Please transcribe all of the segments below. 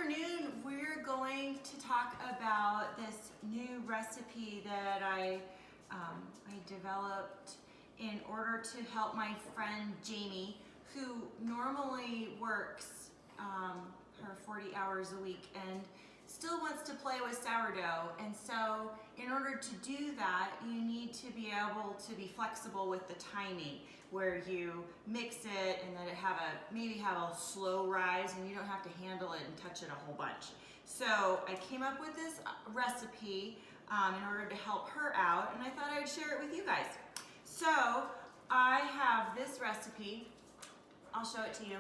afternoon, we're going to talk about this new recipe that I developed in order to help my friend Jamie, who normally works her 40 hours a week and still wants to play with sourdough. And so in order to do that, you need to be able to be flexible with the timing, where you mix it and then it maybe have a slow rise and you don't have to handle it and touch it a whole bunch. So I came up with this recipe in order to help her out, and I thought I would share it with you guys. So I have this recipe. I'll show it to you.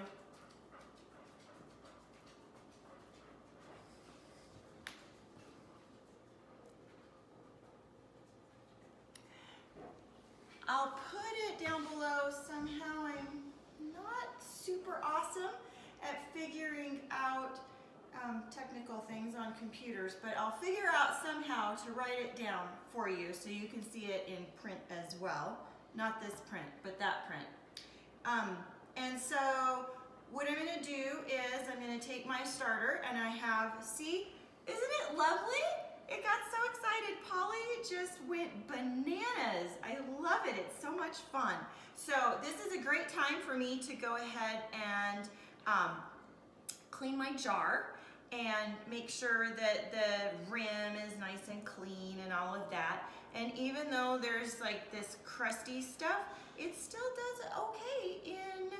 I'll put it down below. Somehow I'm not super awesome at figuring out technical things on computers, but I'll figure out somehow to write it down for you so you can see it in print as well. Not this print, but that print. And so what I'm gonna do is I'm gonna take my starter, and I have, see, isn't it lovely? It got so excited. Polly just went bananas. I love it. It's so much fun. So this is a great time for me to go ahead and clean my jar and make sure that the rim is nice and clean and all of that. And even though there's like this crusty stuff, it still does okay in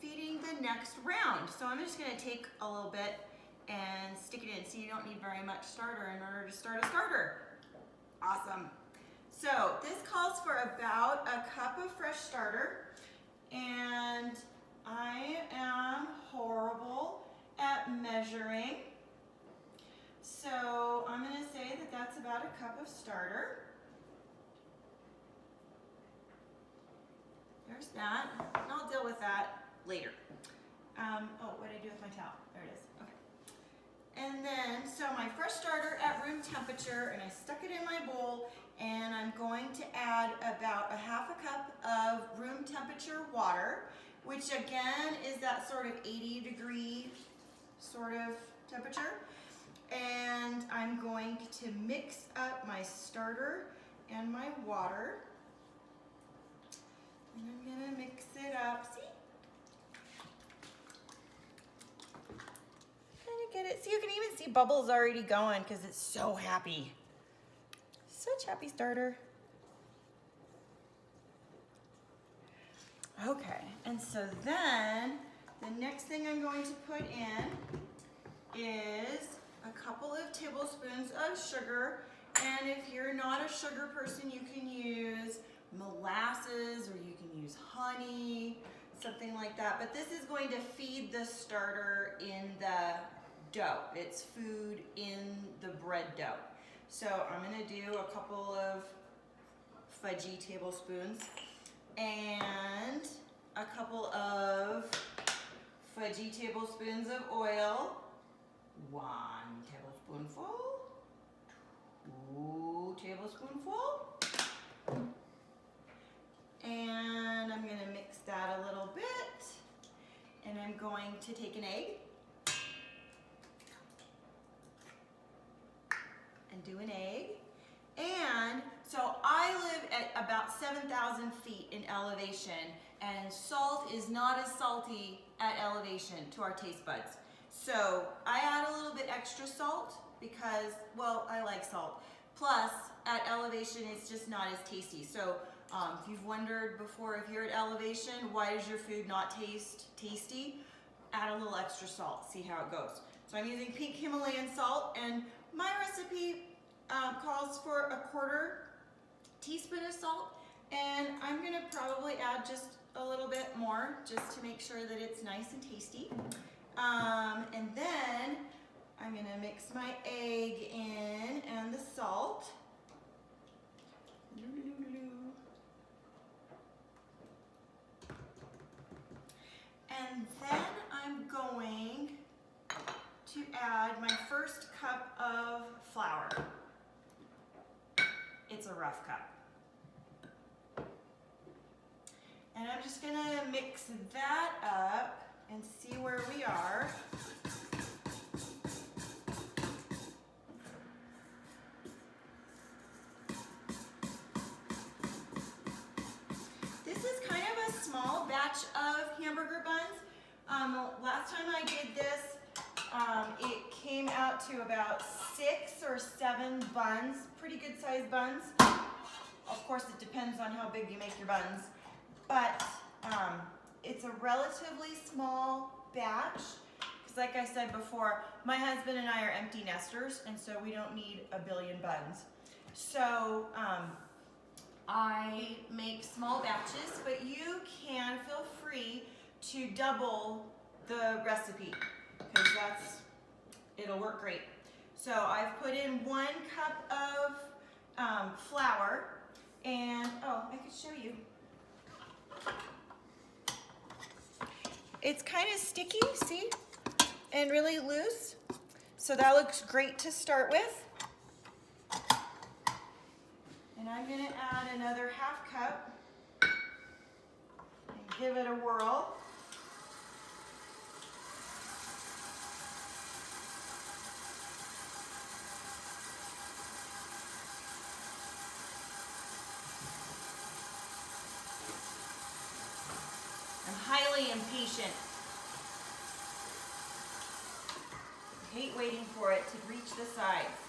feeding the next round. So I'm just gonna take a little bit and stick it in. So you don't need very much starter in order to start a starter. Awesome. So this calls for about a cup of fresh starter, and I am horrible at measuring. So I'm gonna say that that's about a cup of starter. There's that. And I'll deal with that later. Oh, what did I do with my towel? There it is. Okay. And then, so my fresh starter at room temperature, and I stuck it in my bowl, and I'm going to add about a half a cup of room temperature water, which again is that sort of 80-degree sort of temperature. And I'm going to mix up my starter and my water. And I'm gonna mix it up. See? Get it. See, you can even see bubbles already going because it's so happy. Such happy starter. Okay, and so then the next thing I'm going to put in is a couple of tablespoons of sugar. And if you're not a sugar person, you can use molasses or you can use honey, something like that. But this is going to feed the starter in the dough. It's food in the bread dough. So I'm gonna do a couple of fudgy tablespoons and a couple of fudgy tablespoons of oil. 1 tablespoonful, 2 tablespoonful. And I'm gonna mix that a little bit. And I'm going to take an egg and do an egg. And so I live at about 7,000 feet in elevation, and salt is not as salty at elevation to our taste buds. So I add a little bit extra salt because, well, I like salt. Plus, at elevation, it's just not as tasty. So if you've wondered before, if you're at elevation, why does your food not taste tasty? Add a little extra salt, see how it goes. So I'm using pink Himalayan salt, and my recipe calls for a 1/4 teaspoon of salt, and I'm gonna probably add just a little bit more just to make sure that it's nice and tasty. And then I'm gonna mix my egg in and the salt. And then I'm going to add my first cup of flour. It's a rough cup. And I'm just gonna mix that up and see where we are. batch of hamburger buns. Last time I did this, it came out to about 6 or 7 buns, pretty good sized buns. Of course, it depends on how big you make your buns, but it's a relatively small batch. Because like I said before, my husband and I are empty nesters, and so we don't need a billion buns. So I make small batches, but you can feel free to double the recipe, because it'll work great. So I've put in 1 cup of flour, and oh, I could show you. It's kind of sticky, see? And really loose. So that looks great to start with. And I'm gonna add another 1/2 cup and give it a whirl. I'm highly impatient. I hate waiting for it to reach the sides.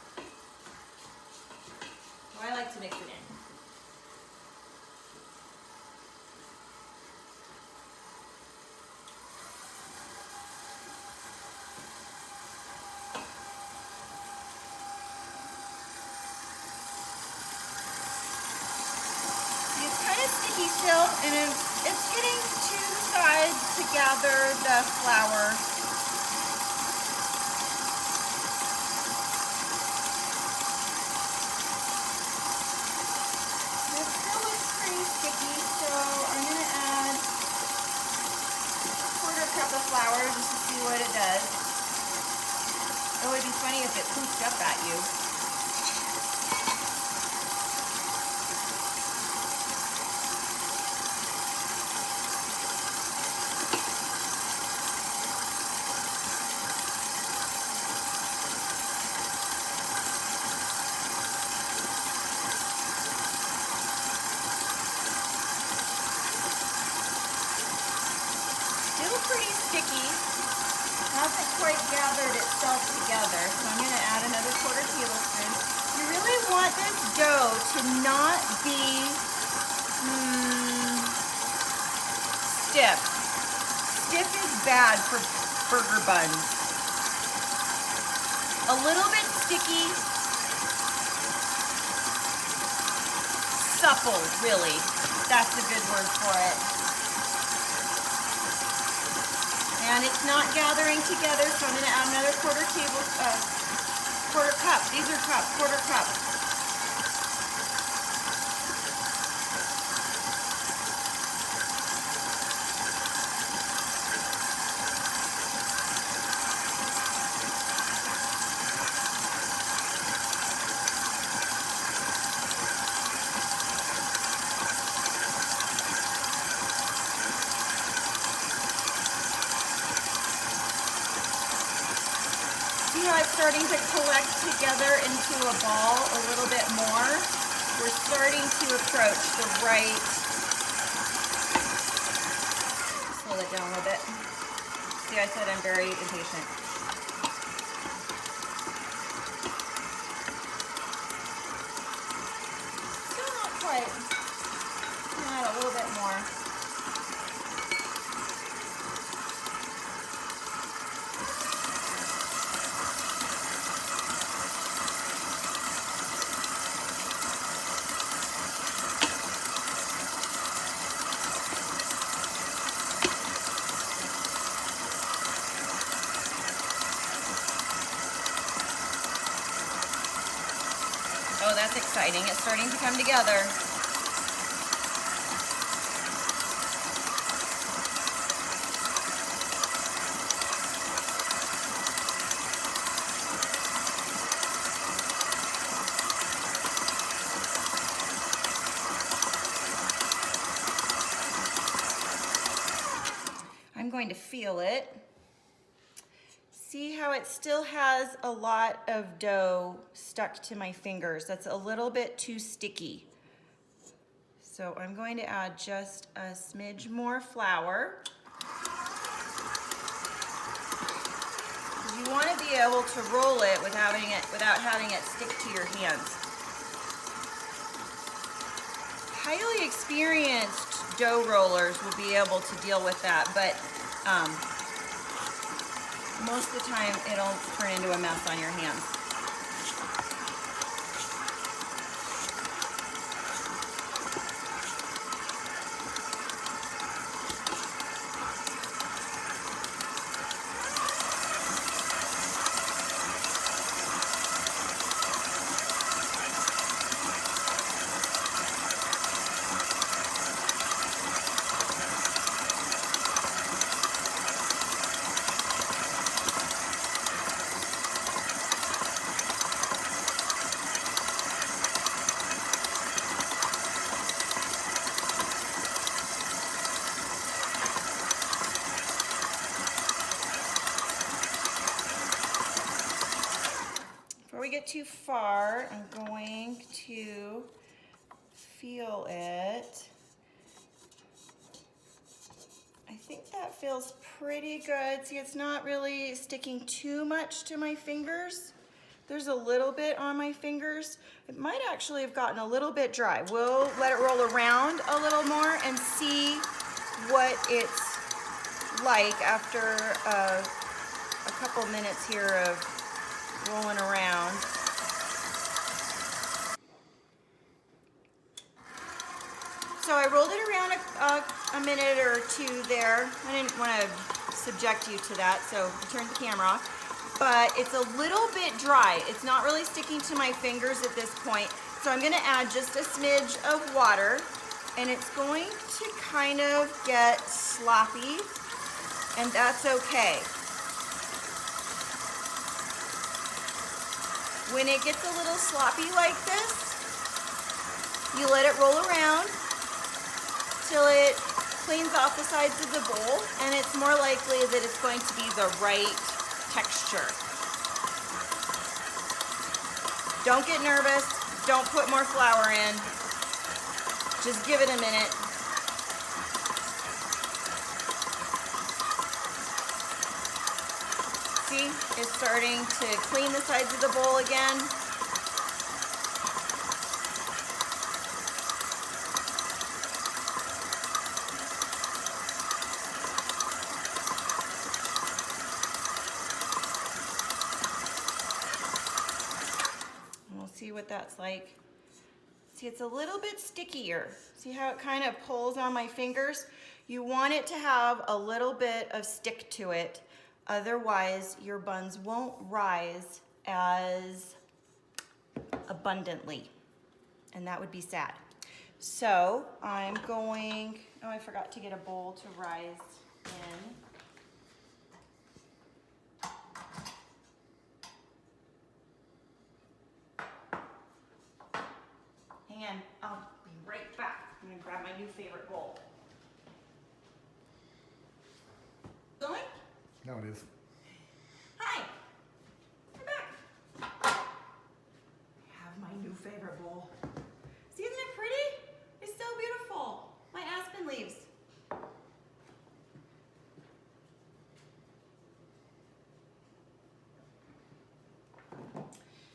So I like to mix it in. It's kind of sticky still, and it's getting 2 sides to gather the flour. It still looks pretty sticky, so I'm going to add 1/4 cup of flour just to see what it does. It would be funny if it poofed up at you. Pretty sticky, hasn't quite gathered itself together, so I'm going to add another 1/4 tablespoon. You really want this dough to not be stiff. Stiff is bad for burger buns. A little bit sticky, supple, really. That's a good word for it. And it's not gathering together, so I'm going to add another 1/4 cup. These are cups, 1/4 cup. See how it's starting to collect together into a ball a little bit more? We're starting to approach the right. Slow it down a little bit. See, I said I'm very impatient. Still not quite. Add a little bit more. Oh, that's exciting. It's starting to come together. I'm going to feel it. See how it still has a lot of dough stuck to my fingers. That's a little bit too sticky. So I'm going to add just a smidge more flour. You want to be able to roll it without having it stick to your hands. Highly experienced dough rollers will be able to deal with that, but most of the time it'll turn into a mess on your hands. Before we get too far, I'm going to feel it. I think that feels pretty good. See, it's not really sticking too much to my fingers. There's a little bit on my fingers. It might actually have gotten a little bit dry. We'll let it roll around a little more and see what it's like after a couple minutes here of rolling around. So I rolled it around a minute or two there. I didn't want to subject you to that, so I turned the camera off. But it's a little bit dry. It's not really sticking to my fingers at this point. So I'm gonna add just a smidge of water, and it's going to kind of get sloppy, and that's okay. When it gets a little sloppy like this, you let it roll around till it cleans off the sides of the bowl, and it's more likely that it's going to be the right texture. Don't get nervous. Don't put more flour in. Just give it a minute. See, it's starting to clean the sides of the bowl again. We'll see what that's like. See, it's a little bit stickier. See how it kind of pulls on my fingers? You want it to have a little bit of stick to it. Otherwise, your buns won't rise as abundantly, and that would be sad. So I'm going, oh, I forgot to get a bowl to rise in. Hang on, I'll be right back. I'm gonna grab my new favorite bowl. Going? No, it isn't. Hi, I'm back. I have my new favorite bowl. See, isn't it pretty? It's so beautiful. My aspen leaves.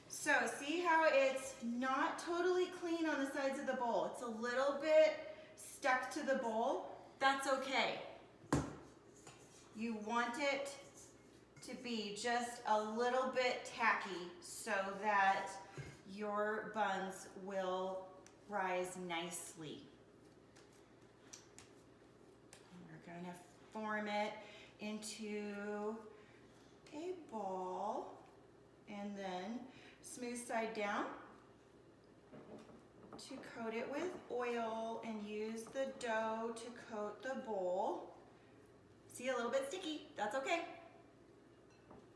So see how it's not totally clean on the sides of the bowl. It's a little bit stuck to the bowl. That's okay. You want it to be just a little bit tacky so that your buns will rise nicely. We're going to form it into a ball and then smooth side down to coat it with oil and use the dough to coat the bowl. See, a little bit sticky, that's okay.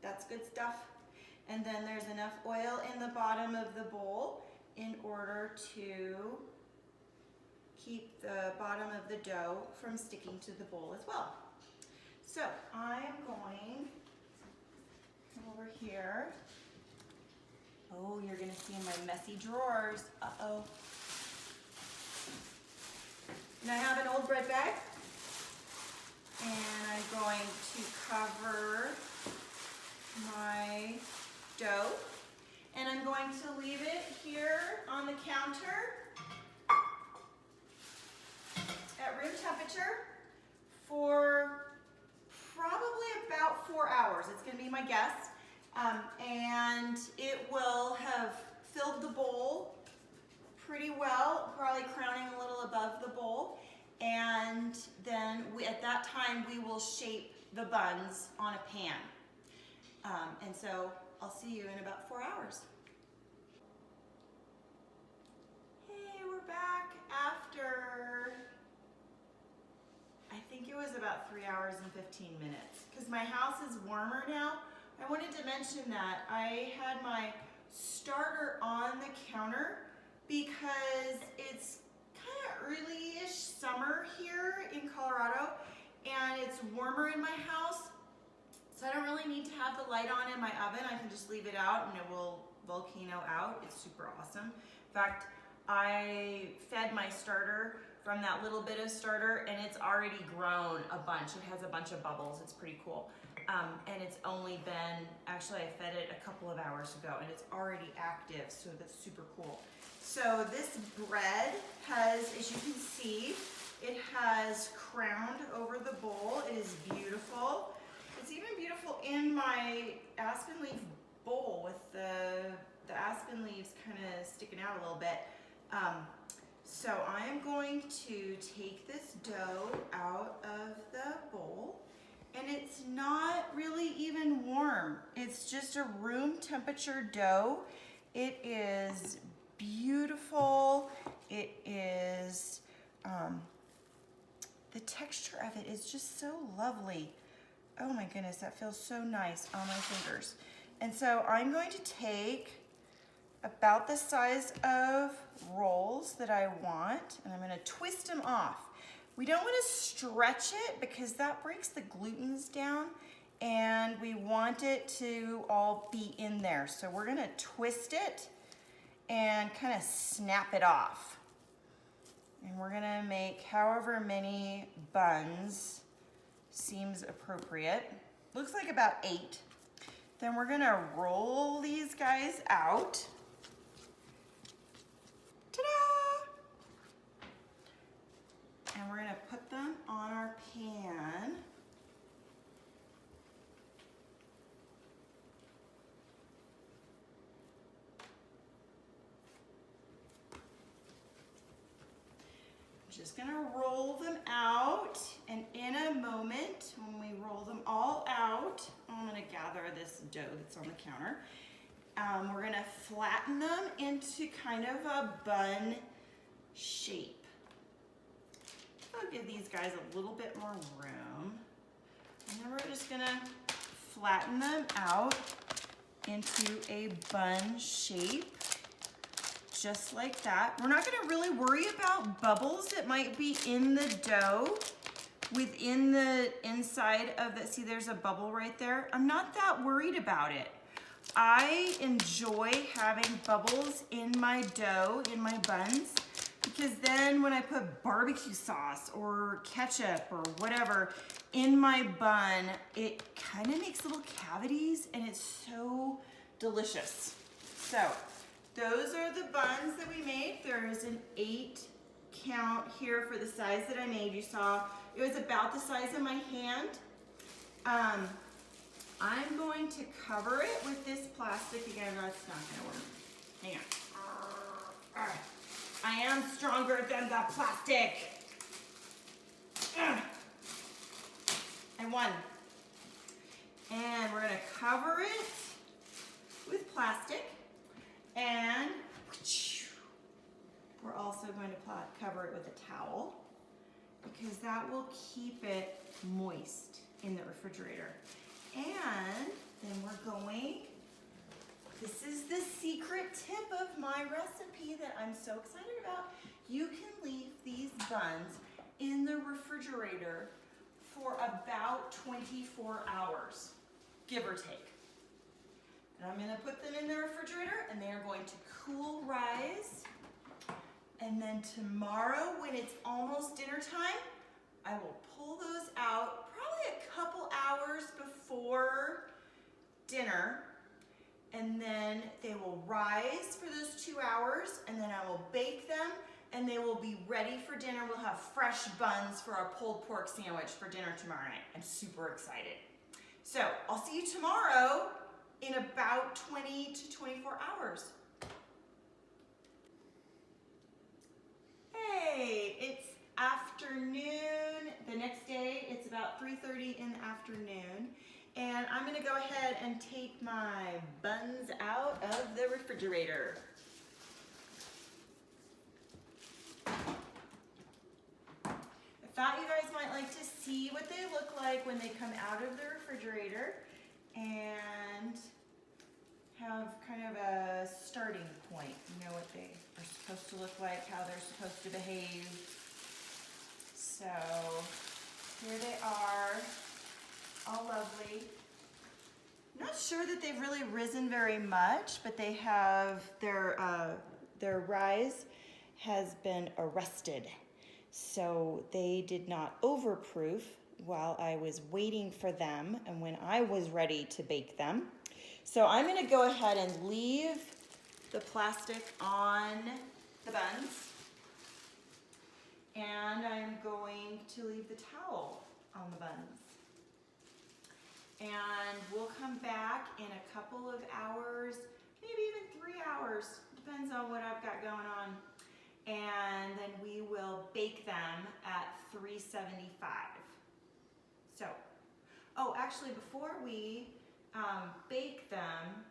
That's good stuff. And then there's enough oil in the bottom of the bowl in order to keep the bottom of the dough from sticking to the bowl as well. So I'm going over here. Oh, you're gonna see in my messy drawers. Uh-oh. And I have an old bread bag, and I'm going to cover my dough, and I'm going to leave it here on the counter at room temperature for probably about 4 hours. It's going to be my guess, and it will have filled the bowl pretty well, probably crowning a little above the bowl, and then at that time we will shape the buns on a pan. And so I'll see you in about 4 hours. Hey, we're back after, I think it was about 3 hours and 15 minutes. Because my house is warmer now. I wanted to mention that I had my starter on the counter because it's kind of early-ish summer here in Colorado, and it's warmer in my house. So I don't really need to have the light on in my oven. I can just leave it out and it will volcano out. It's super awesome. In fact, I fed my starter from that little bit of starter, and it's already grown a bunch. It has a bunch of bubbles. It's pretty cool. And it's only been, actually I fed it a couple of hours ago, and it's already active, so that's super cool. So this bread has, as you can see, it has crowned over the bowl. It is beautiful. It's even beautiful in my aspen leaf bowl with the aspen leaves kind of sticking out a little bit. So I am going to take this dough out of the bowl, and it's not really even warm. It's just a room temperature dough. It is beautiful. It is, the texture of it is just so lovely. Oh my goodness, that feels so nice on my fingers. And so I'm going to take about the size of rolls that I want, and I'm gonna twist them off. We don't wanna stretch it because that breaks the glutens down, and we want it to all be in there. So we're gonna twist it and kind of snap it off. And we're gonna make however many buns seems appropriate. Looks like about 8. Then we're gonna roll these guys out. Ta-da! And we're gonna put them on our pan. Just gonna roll them out, and in a moment, when we roll them all out, I'm gonna gather this dough that's on the counter. We're gonna flatten them into kind of a bun shape. I'll give these guys a little bit more room. And then we're just gonna flatten them out into a bun shape. Just like that. We're not gonna really worry about bubbles that might be in the dough within the inside of the, see there's a bubble right there. I'm not that worried about it. I enjoy having bubbles in my dough, in my buns, because then when I put barbecue sauce or ketchup or whatever in my bun, it kind of makes little cavities and it's so delicious. So, those are the buns that we made. There is an 8 count here for the size that I made. You saw it was about the size of my hand. I'm going to cover it with this plastic. Again, that's not gonna work. Hang on. All right. I am stronger than the plastic. I won. And we're gonna cover it with plastic. And we're also going to cover it with a towel because that will keep it moist in the refrigerator. And then we're going, this is the secret tip of my recipe that I'm so excited about. You can leave these buns in the refrigerator for about 24 hours, give or take. And I'm gonna put them in the refrigerator and they are going to cool rise. And then tomorrow, when it's almost dinner time, I will pull those out probably a couple hours before dinner. And then they will rise for those 2 hours, and then I will bake them, and they will be ready for dinner. We'll have fresh buns for our pulled pork sandwich for dinner tomorrow night. I'm super excited. So I'll see you tomorrow in about 20 to 24 hours. Hey, it's afternoon. The next day, it's about 3:30 in the afternoon. And I'm gonna go ahead and take my buns out of the refrigerator. I thought you guys might like to see what they look like when they come out of the refrigerator and have kind of a starting point. You know what they are supposed to look like, how they're supposed to behave. So here they are. All lovely. Not sure that they've really risen very much, but they have their rise has been arrested. So they did not overproof while I was waiting for them and when I was ready to bake them. So I'm gonna go ahead and leave the plastic on the buns, and I'm going to leave the towel on the buns. And we'll come back in a couple of hours, maybe even 3 hours, depends on what I've got going on. And then we will bake them at 375. So, oh, actually before we bake them,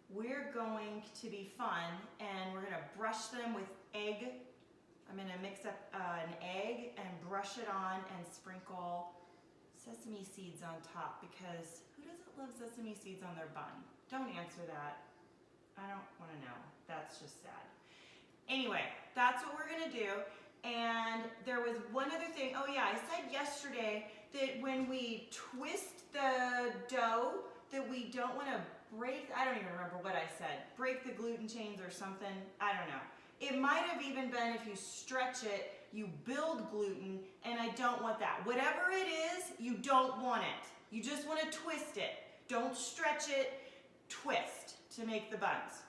we're going to be fun and we're gonna brush them with egg. I'm gonna mix up an egg and brush it on and sprinkle sesame seeds on top, because who doesn't love sesame seeds on their bun? Don't answer that. I don't want to know. That's just sad. Anyway, that's what we're going to do. And there was one other thing. Oh yeah, I said yesterday that when we twist the dough that we don't want to break, I don't even remember what I said, break the gluten chains or something. I don't know. It might have even been if you stretch it, you build gluten, and I don't want that. Whatever it is, you don't want it. You just want to twist it. Don't stretch it, twist to make the buns.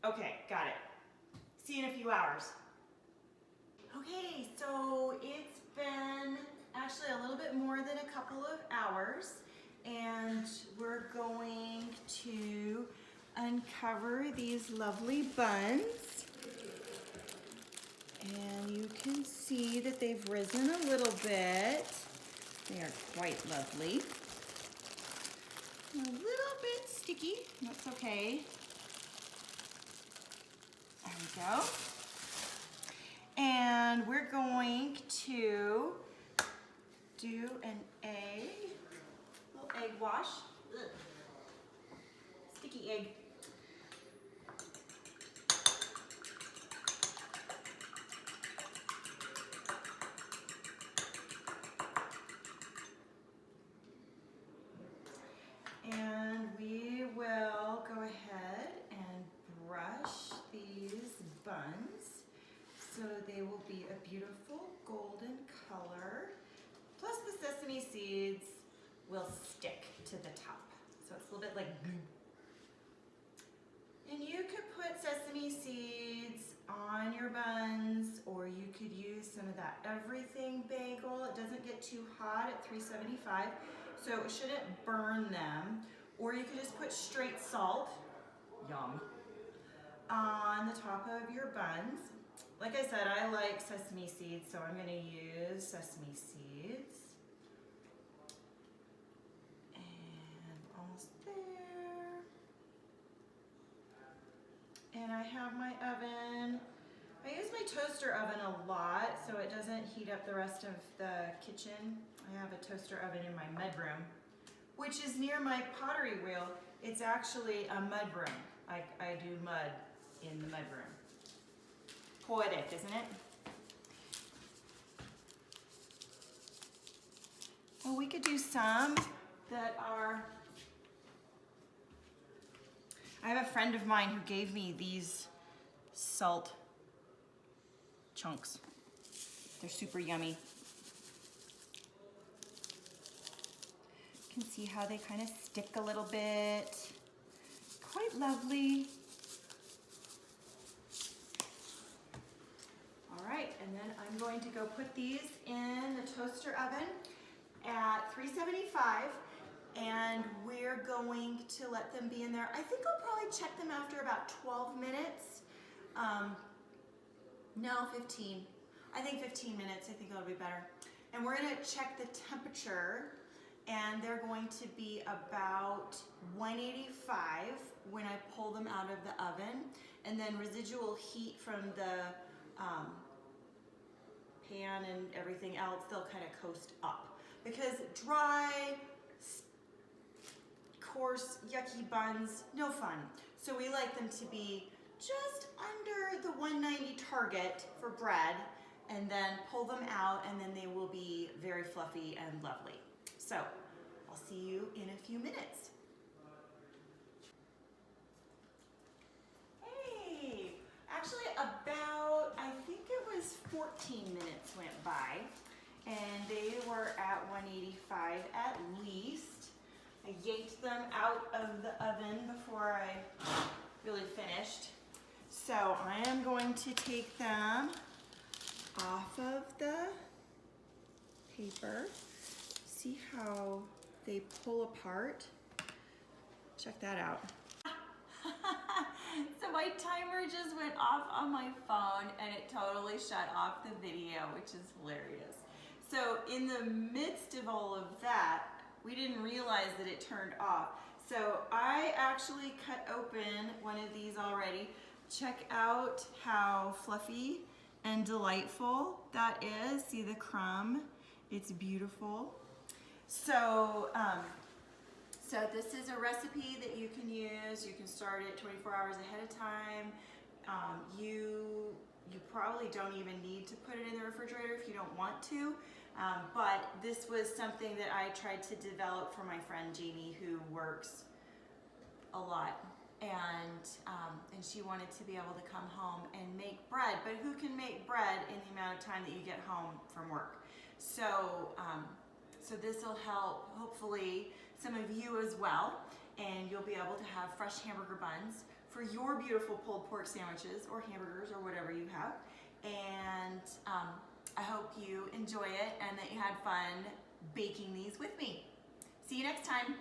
Okay, got it. See you in a few hours. Okay, so it's been actually a little bit more than a couple of hours, and we're going to uncover these lovely buns. And you can see that they've risen a little bit. They are quite lovely. A little bit sticky, that's okay. There we go. And we're going to do an little egg wash. Ugh. Sticky egg. And we will go ahead and brush these buns so they will be a beautiful golden color. Plus the sesame seeds will stick to the top. So it's a little bit like glue. And you could put sesame seeds on your buns, or you could use some of that everything bagel. It doesn't get too hot at 375. So it shouldn't burn them. Or you could just put straight salt, yum, on the top of your buns. Like I said, I like sesame seeds, so I'm gonna use sesame seeds. And almost there. And I have my oven. I use my toaster oven a lot so it doesn't heat up the rest of the kitchen. I have a toaster oven in my mudroom, which is near my pottery wheel. It's actually a mudroom. I do mud in the mudroom. Poetic, isn't it? Well, we could do some that are... I have a friend of mine who gave me these salt chunks. They're super yummy. You can see how they kind of stick a little bit. Quite lovely. All right, and then I'm going to go put these in the toaster oven at 375, and we're going to let them be in there. I think I'll probably check them after about 12 minutes. No, 15. I think 15 minutes, I think it'll be better. And we're gonna check the temperature, and they're going to be about 185 when I pull them out of the oven, and then residual heat from the pan and everything else, they'll kind of coast up. Because dry, coarse, yucky buns, no fun. So we like them to be just under the 190 target for bread, and then pull them out, and then they will be very fluffy and lovely. So I'll see you in a few minutes. Hey, actually about, I think it was 14 minutes went by, and they were at 185 at least. I yanked them out of the oven before I really finished. So I am going to take them off of the paper. See how they pull apart? Check that out. So my timer just went off on my phone and it totally shut off the video, which is hilarious. So in the midst of all of that, we didn't realize that it turned off. So I actually cut open one of these already. Check out how fluffy and delightful that is. See the crumb? It's beautiful. So, so this is a recipe that you can use. You can start it 24 hours ahead of time. You probably don't even need to put it in the refrigerator if you don't want to. But this was something that I tried to develop for my friend Jamie, who works a lot. And she wanted to be able to come home and make bread, but who can make bread in the amount of time that you get home from work? So, so this will help, hopefully, some of you as well, and you'll be able to have fresh hamburger buns for your beautiful pulled pork sandwiches or hamburgers or whatever you have. And I hope you enjoy it and that you had fun baking these with me. See you next time.